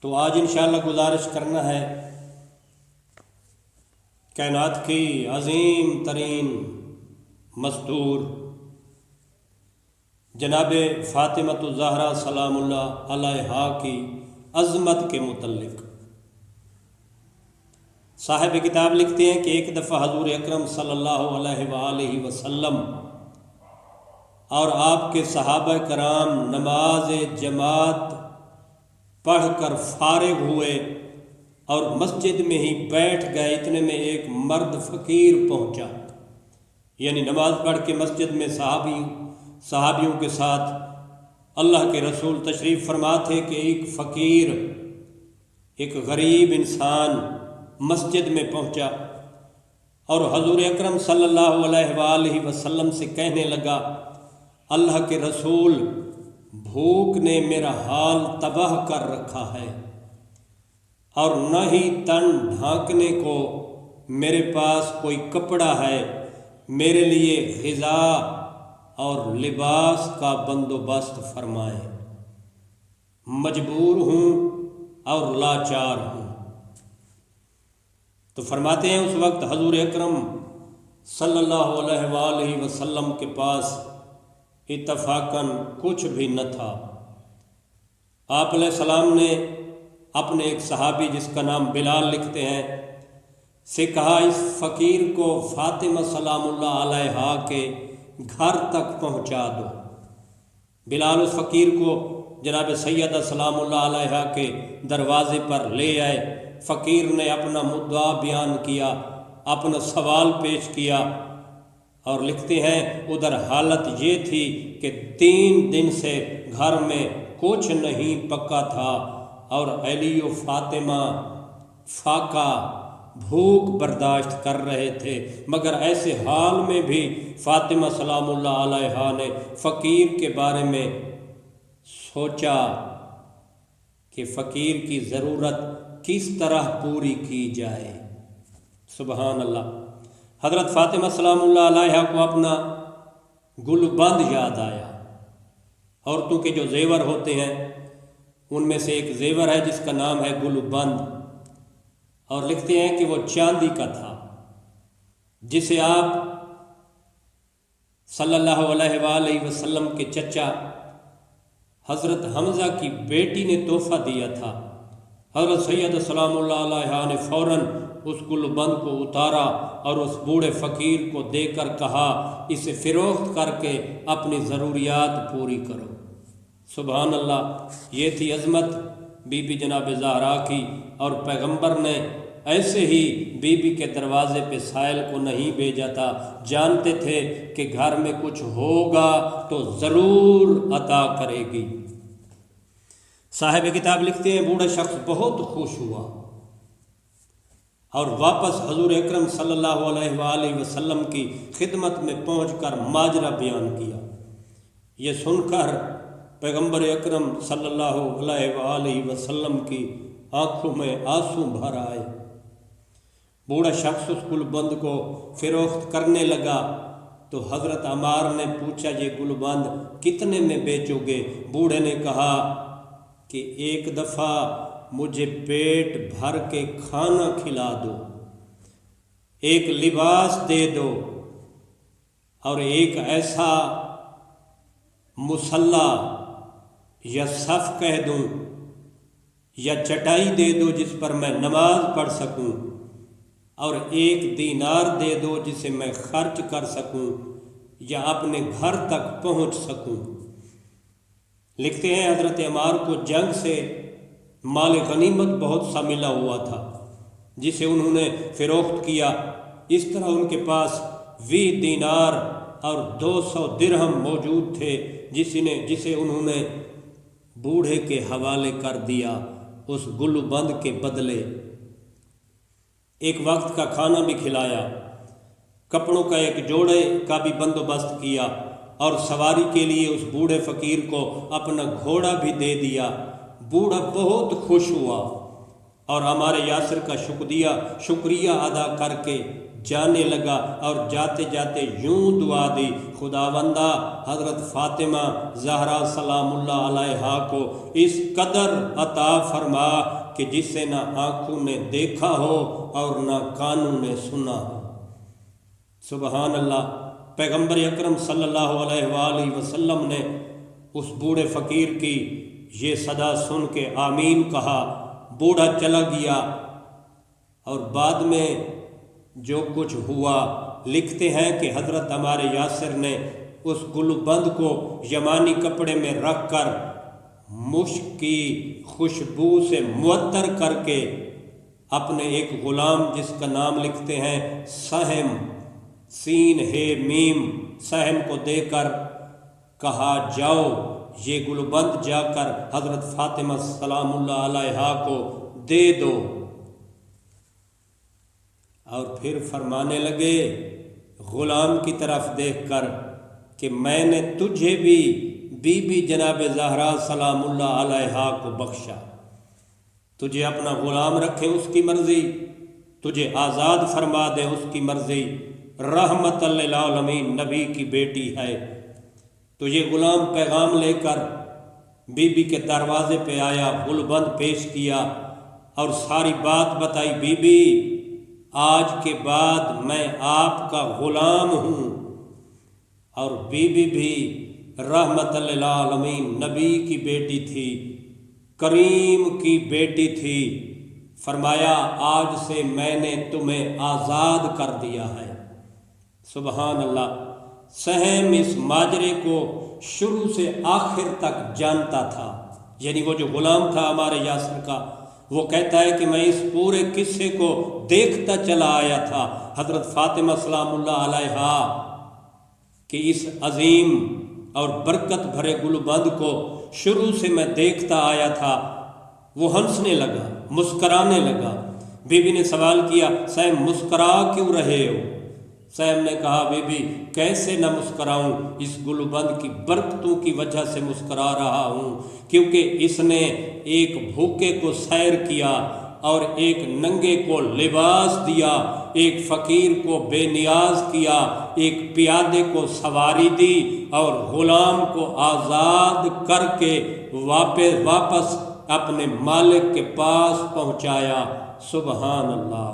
تو آج انشاءاللہ گزارش کرنا ہے کائنات کی عظیم ترین مستور جناب فاطمۃ الزہرا سلام اللہ علیہا کی عظمت کے متعلق۔ صاحب کتاب لکھتے ہیں کہ ایک دفعہ حضور اکرم صلی اللہ علیہ وآلہ وسلم اور آپ کے صحابہ کرام نماز جماعت پڑھ کر فارغ ہوئے اور مسجد میں ہی بیٹھ گئے، اتنے میں ایک مرد فقیر پہنچا۔ یعنی نماز پڑھ کے مسجد میں صحابیوں کے ساتھ اللہ کے رسول تشریف فرما تھے کہ ایک فقیر، ایک غریب انسان مسجد میں پہنچا اور حضور اکرم صلی اللہ علیہ وآلہ وسلم سے کہنے لگا، اللہ کے رسول، بھوک نے میرا حال تباہ کر رکھا ہے اور نہ ہی تن ڈھانکنے کو میرے پاس کوئی کپڑا ہے، میرے لیے غذا اور لباس کا بندوبست فرمائیں، مجبور ہوں اور لاچار ہوں۔ تو فرماتے ہیں اس وقت حضور اکرم صلی اللہ علیہ وآلہ وسلم کے پاس اتفاقاً کچھ بھی نہ تھا۔ آپ علیہ السلام نے اپنے ایک صحابی جس کا نام بلال لکھتے ہیں سے کہا، اس فقیر کو فاطمہ سلام اللہ علیہا کے گھر تک پہنچا دو۔ بلال اس فقیر کو جناب سیدہ سلام اللہ علیہا کے دروازے پر لے آئے۔ فقیر نے اپنا مدعا بیان کیا، اپنا سوال پیش کیا، اور لکھتے ہیں ادھر حالت یہ تھی کہ 3 دن سے گھر میں کچھ نہیں پکا تھا اور علی و فاطمہ فاقہ بھوک برداشت کر رہے تھے، مگر ایسے حال میں بھی فاطمہ سلام اللہ علیہا نے فقیر کے بارے میں سوچا کہ فقیر کی ضرورت کس طرح پوری کی جائے۔ سبحان اللہ۔ حضرت فاطمہ سلام اللہ علیہا کو اپنا گل بند یاد آیا۔ عورتوں کے جو زیور ہوتے ہیں ان میں سے ایک زیور ہے جس کا نام ہے گل بند، اور لکھتے ہیں کہ وہ چاندی کا تھا، جسے آپ صلی اللہ علیہ وآلہ وسلم کے چچا حضرت حمزہ کی بیٹی نے تحفہ دیا تھا۔ حضرت سید سلام اللہ علیہ نے فوراً اس گل بند کو اتارا اور اس بوڑھے فقیر کو دے کر کہا، اسے فروخت کر کے اپنی ضروریات پوری کرو۔ سبحان اللہ۔ یہ تھی عظمت بی بی جناب زہرا کی، اور پیغمبر نے ایسے ہی بی بی کے دروازے پہ سائل کو نہیں بھیجا تھا، جانتے تھے کہ گھر میں کچھ ہوگا تو ضرور عطا کرے گی۔ صاحب کتاب لکھتے ہیں بوڑھا شخص بہت خوش ہوا اور واپس حضور اکرم صلی اللہ علیہ وآلہ وسلم کی خدمت میں پہنچ کر ماجرا بیان کیا۔ یہ سن کر پیغمبر اکرم صلی اللہ علیہ وآلہ وسلم کی آنکھوں میں آنسو بھر آئے۔ بوڑھا شخص اس گل بند کو فروخت کرنے لگا تو حضرت عمار نے پوچھا، یہ گل بند کتنے میں بیچو گے؟ بوڑھے نے کہا کہ ایک دفعہ مجھے پیٹ بھر کے کھانا کھلا دو، ایک لباس دے دو، اور ایک ایسا مصلی یا صف کہہ دوں یا چٹائی دے دو جس پر میں نماز پڑھ سکوں، اور 1 دینار دے دو جسے میں خرچ کر سکوں یا اپنے گھر تک پہنچ سکوں۔ لکھتے ہیں حضرت عمار کو جنگ سے مال غنیمت بہت سا ملا ہوا تھا جسے انہوں نے فروخت کیا۔ اس طرح ان کے پاس 20 دینار اور 200 درہم موجود تھے جسے انہوں نے بوڑھے کے حوالے کر دیا اس گل بند کے بدلے۔ ایک وقت کا کھانا بھی کھلایا، کپڑوں کا ایک جوڑے کا بھی بندوبست کیا، اور سواری کے لیے اس بوڑھے فقیر کو اپنا گھوڑا بھی دے دیا۔ بوڑھا بہت خوش ہوا اور ہمارے یاسر کا شکریہ ادا کر کے جانے لگا اور جاتے جاتے یوں دعا دی، خداوندہ حضرت فاطمہ زہرا سلام اللہ علیہا کو اس قدر عطا فرما کہ جسے نہ آنکھوں نے دیکھا ہو اور نہ کانوں نے سنا ہو۔ سبحان اللہ۔ پیغمبر اکرم صلی اللہ علیہ وآلہ وسلم نے اس بوڑھے فقیر کی یہ صدا سن کے آمین کہا، بوڑھا چلا گیا، اور بعد میں جو کچھ ہوا لکھتے ہیں کہ حضرت ہمارے یاسر نے اس گلوبند کو یمانی کپڑے میں رکھ کر مشک کی خوشبو سے معطر کر کے اپنے ایک غلام جس کا نام لکھتے ہیں سہم، سین ہے میم، سہم کو دے کر کہا جاؤ یہ گلوبند جا کر حضرت فاطمہ سلام اللہ علیہا کو دے دو، اور پھر فرمانے لگے غلام کی طرف دیکھ کر کہ میں نے تجھے بھی بی بی جناب زہرا سلام اللہ علیہا کو بخشا، تجھے اپنا غلام رکھے اس کی مرضی، تجھے آزاد فرما دے اس کی مرضی، رحمت للعالمین نبی کی بیٹی ہے۔ تو یہ غلام پیغام لے کر بی بی کے دروازے پہ آیا، گلبند پیش کیا اور ساری بات بتائی، بی بی آج کے بعد میں آپ کا غلام ہوں۔ اور بی بی بھی رحمت للعالمین نبی کی بیٹی تھی، کریم کی بیٹی تھی۔ فرمایا آج سے میں نے تمہیں آزاد کر دیا ہے۔ سبحان اللہ۔ سہم اس ماجرے کو شروع سے آخر تک جانتا تھا، یعنی وہ جو غلام تھا ہمارے یاسر کا، وہ کہتا ہے کہ میں اس پورے قصے کو دیکھتا چلا آیا تھا، حضرت فاطمہ سلام اللہ علیہا کہ اس عظیم اور برکت بھرے گلوبند کو شروع سے میں دیکھتا آیا تھا۔ وہ ہنسنے لگا، مسکرانے لگا۔ بی بی نے سوال کیا، سہم مسکرا کیوں رہے ہو؟ سہم نے کہا، بی بی کیسے نہ مسکراؤں، اس گلوبند کی برکتوں کی وجہ سے مسکرا رہا ہوں، کیونکہ اس نے ایک بھوکے کو سیر کیا اور ایک ننگے کو لباس دیا، ایک فقیر کو بے نیاز کیا، ایک پیادے کو سواری دی اور غلام کو آزاد کر کے واپس اپنے مالک کے پاس پہنچایا۔ سبحان اللہ۔